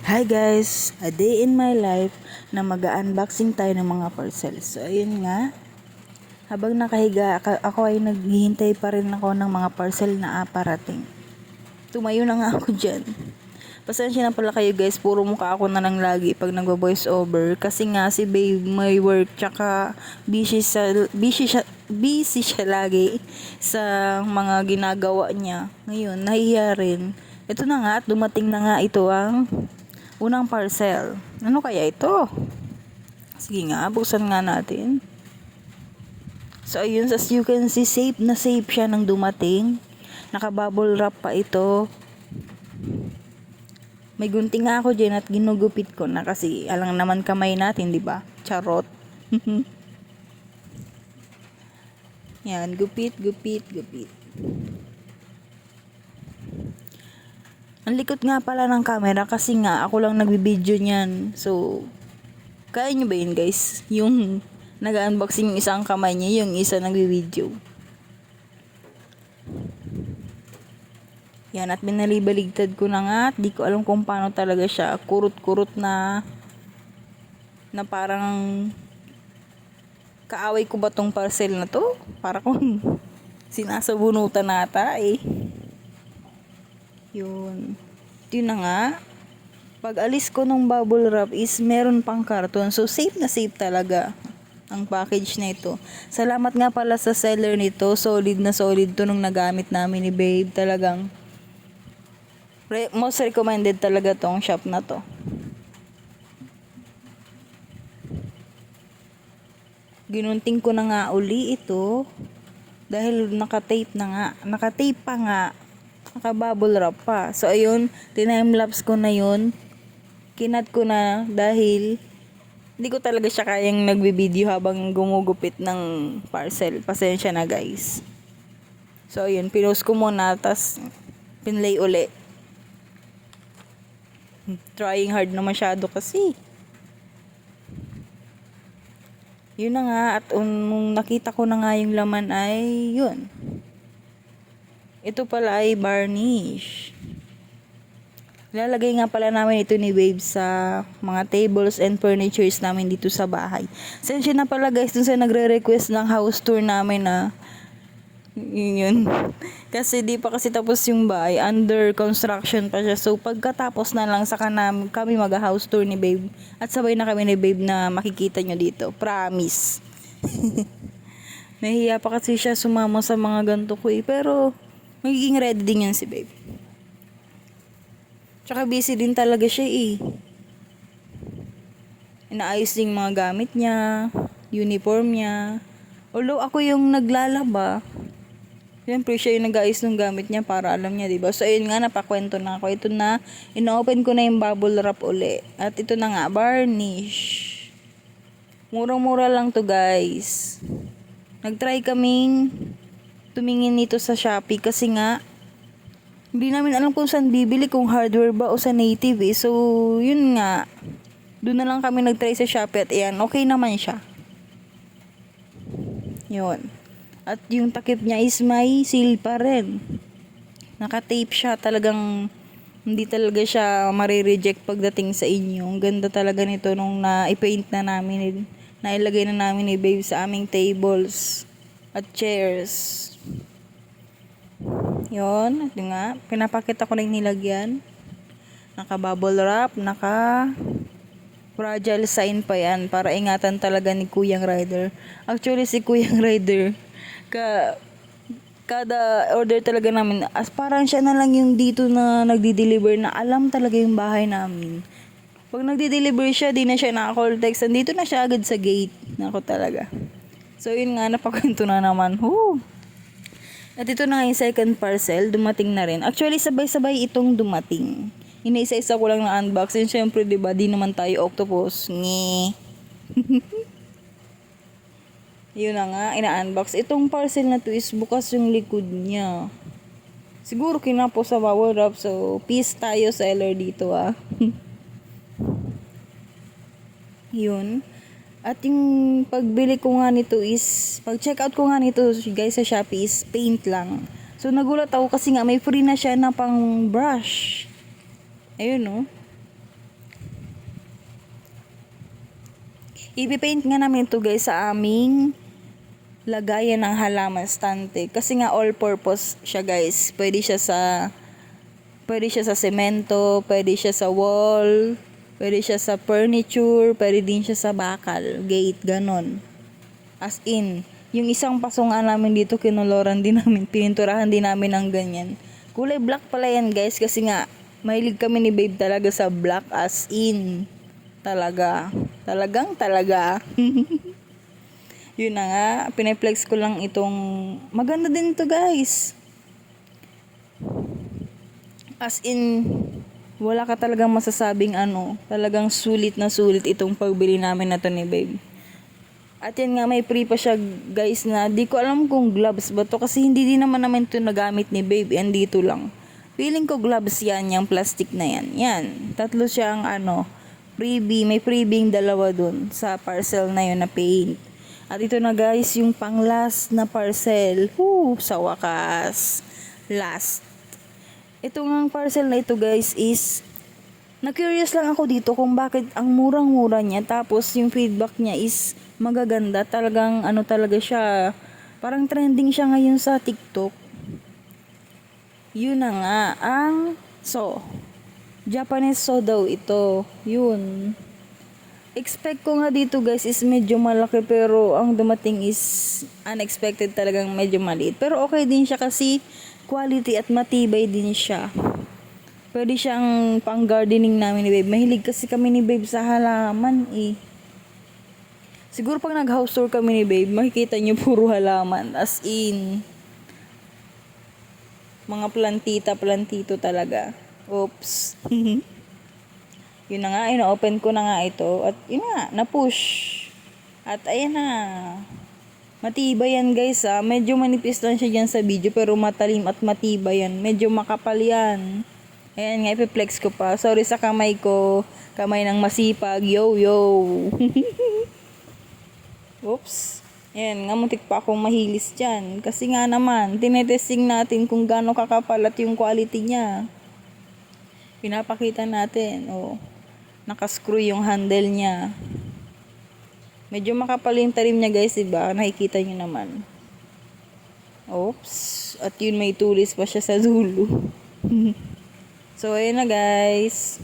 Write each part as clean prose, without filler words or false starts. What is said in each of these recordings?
Hi guys! A day in my life na mag-unboxing tayo ng mga parcels. So ayun nga, habang nakahiga ako ay naghihintay pa rin ako ng mga parcel na aparating. Tumayo na nga ako dyan. Pasensya na pala kayo guys, puro mukha ako na lang lagi pag nagvo-voice over. Kasi nga si babe may work, tsaka busy siya lagi sa mga ginagawa niya. Ngayon, nahiya rin. Ito na nga, at dumating na nga ito ang unang parcel. Ano kaya ito? Sige nga, buksan nga natin. So ayun, as you can see, safe na safe siya nang dumating. Naka-bubble wrap pa ito. May gunting nga ako dyan at ginugupit ko na kasi alang naman kamay natin, di ba? Charot. Yan, gupit. Ang likot nga pala ng camera kasi nga ako lang nagbibideo niyan. So, kaya nyo ba yun guys? Yung nag-unboxing yung isang kamay niya, yung isa nagbibideo. Yan, at binalibaligtad ko na nga at di ko alam kung paano talaga siya. Kurot-kurot na parang kaaway ko ba tong parcel na to? Para kung sinasabunutan nata eh. Yun. Yun na nga. Pag alis ko nung bubble wrap is meron pang karton. So safe na safe talaga ang package na ito. Salamat nga pala sa seller nito. Solid na solid to nung nagamit namin ni babe. Talagang most recommended talaga tong shop na to. Ginunting ko na nga uli ito. Dahil nakatape pa nga. Naka-bubble wrap pa. So, ayun, time-lapse ko na yun. Kinat ko na dahil hindi ko talaga siya kayang nagbibideo habang gumugupit ng parcel. Pasensya na, guys. So, ayun, pinost ko muna, tas pinlay uli. Trying hard na masyado kasi. Yun na nga, at nung nakita ko na nga yung laman ay, yun. Ito pala ay varnish. Lalagay nga pala namin ito ni babe sa mga tables and furnitures namin dito sa bahay. Sensya na pala guys dun sa nagre-request ng house tour namin na yun. Kasi di pa kasi tapos yung bahay. Under construction pa siya. So pagkatapos na lang saka kami mag-house tour ni babe. At sabay na kami ni babe na makikita nyo dito. Promise. Nahiya pa kasi siya sumama sa mga ganito ko eh. Pero magiging ready din yan si babe. Tsaka busy din talaga siya eh. Inaayos din mga gamit niya, uniform niya. Although ako yung naglalaba, siyempre siya yung nag-aayos ng gamit niya para alam niya, diba? So ayun nga, napakwento na ako. Ito na, ino-open ko na yung bubble wrap uli. At ito na nga, varnish. Murang-mura lang to guys. Nag-try kaming tumingin nito sa Shopee kasi nga hindi namin alam kung saan bibili, kung hardware ba o sa native eh. So yun nga, doon na lang kami nag-try sa Shopee at ayan, okay naman siya. Yun. At yung takip niya is may seal pa rin. Naka-tape siya, talagang hindi talaga siya marireject pagdating sa inyo. Ang ganda talaga nito nung na-paint na namin, nailagay na namin ni babe sa aming tables at chairs. Yun, ito nga, pinapakita ko rin nilagyan. Naka-bubble wrap, fragile sign pa yan para ingatan talaga ni Kuyang Rider. Actually, si Kuyang Rider, kada order talaga namin, as parang siya na lang yung dito na nagdi-deliver na alam talaga yung bahay namin. Pag nagdi-deliver siya, di na siya naka-call text. Nandito na siya agad sa gate. Nako talaga. So, yun nga, napakwento na naman. Woo! At ito na nga yung second parcel, dumating na rin. Actually, sabay-sabay itong dumating. Inaisa-isa ko lang na unboxing. Siyempre, diba, di naman tayo octopus. Nge. Yun na nga, ina-unbox. Itong parcel na to is bukas yung likod niya. Siguro kinapo sa bubble wrap. So, peace tayo seller dito ah. Yun. At yung pagbili ko nga nito is, pag-check out ko nga nito guys sa Shopee is paint lang. So nagulat ako kasi nga may free na siya na pang brush. Ayun no. Ipipaint nga namin to guys sa aming lagayan ng halaman stante. Kasi nga all purpose siya guys. Pwede siya sa semento, pwede siya sa wall, pwede siya sa furniture, pwede din siya sa bakal, gate, ganon. As in, yung isang pasungan namin dito, kinuloran din namin, pininturahan din namin ng ganyan. Kulay black pala yan guys, kasi nga, mahilig kami ni babe talaga sa black, as in. Talaga. Talaga. Yun na nga, piniplex ko lang itong, maganda din to guys. As in, wala ka talagang masasabing talagang sulit na sulit itong pagbili namin na to ni babe. At yan nga, may free pa siya guys na di ko alam kung gloves ba to kasi hindi din naman ito nagamit ni babe. Yan dito lang. Feeling ko gloves yan, yung plastic na yan. Yan, tatlo siyang freebie. May freebie dalawa dun sa parcel na yun na paint. At ito na guys, yung pang last na parcel. Sa wakas. Last. Ito nga parcel na ito guys is, na-curious lang ako dito kung bakit ang murang-mura niya. Tapos yung feedback niya is magaganda. Talagang talaga siya. Parang trending siya ngayon sa TikTok. Yun na nga. Japanese saw daw ito. Yun. Expect ko nga dito guys is medyo malaki pero ang dumating is unexpected, talagang medyo maliit. Pero okay din siya kasi quality at matibay din siya. Pwede siyang pang gardening namin ni babe. Mahilig kasi kami ni babe sa halaman eh. Siguro pag nag-house tour kami ni babe, makikita niyo puro halaman. As in, mga plantito talaga. Oops. Yun na nga, ina-open ko na nga ito. At yun nga, na-push. At ayan na. Matibay yan guys Medyo manipis lang siya dyan sa video pero matalim at matibay yan. Medyo makapal yan. Ayan nga, ipiplex ko pa. Sorry sa kamay ko. Kamay ng masipag. Yo. Oops. Ayan nga, muntik pa akong mahilis dyan. Kasi nga naman, tinetesting natin kung gaano kakapal at yung quality niya. Pinapakita natin. Nakascrew yung handle niya. Medyo makapal yung talim niya guys, diba? Nakikita nyo naman. Oops. At yun, may tulis pa siya sa dulo. So, ayun na guys.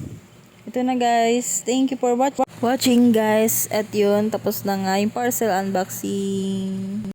Ito na guys. Thank you for watching guys. At yun, tapos na nga yung parcel unboxing.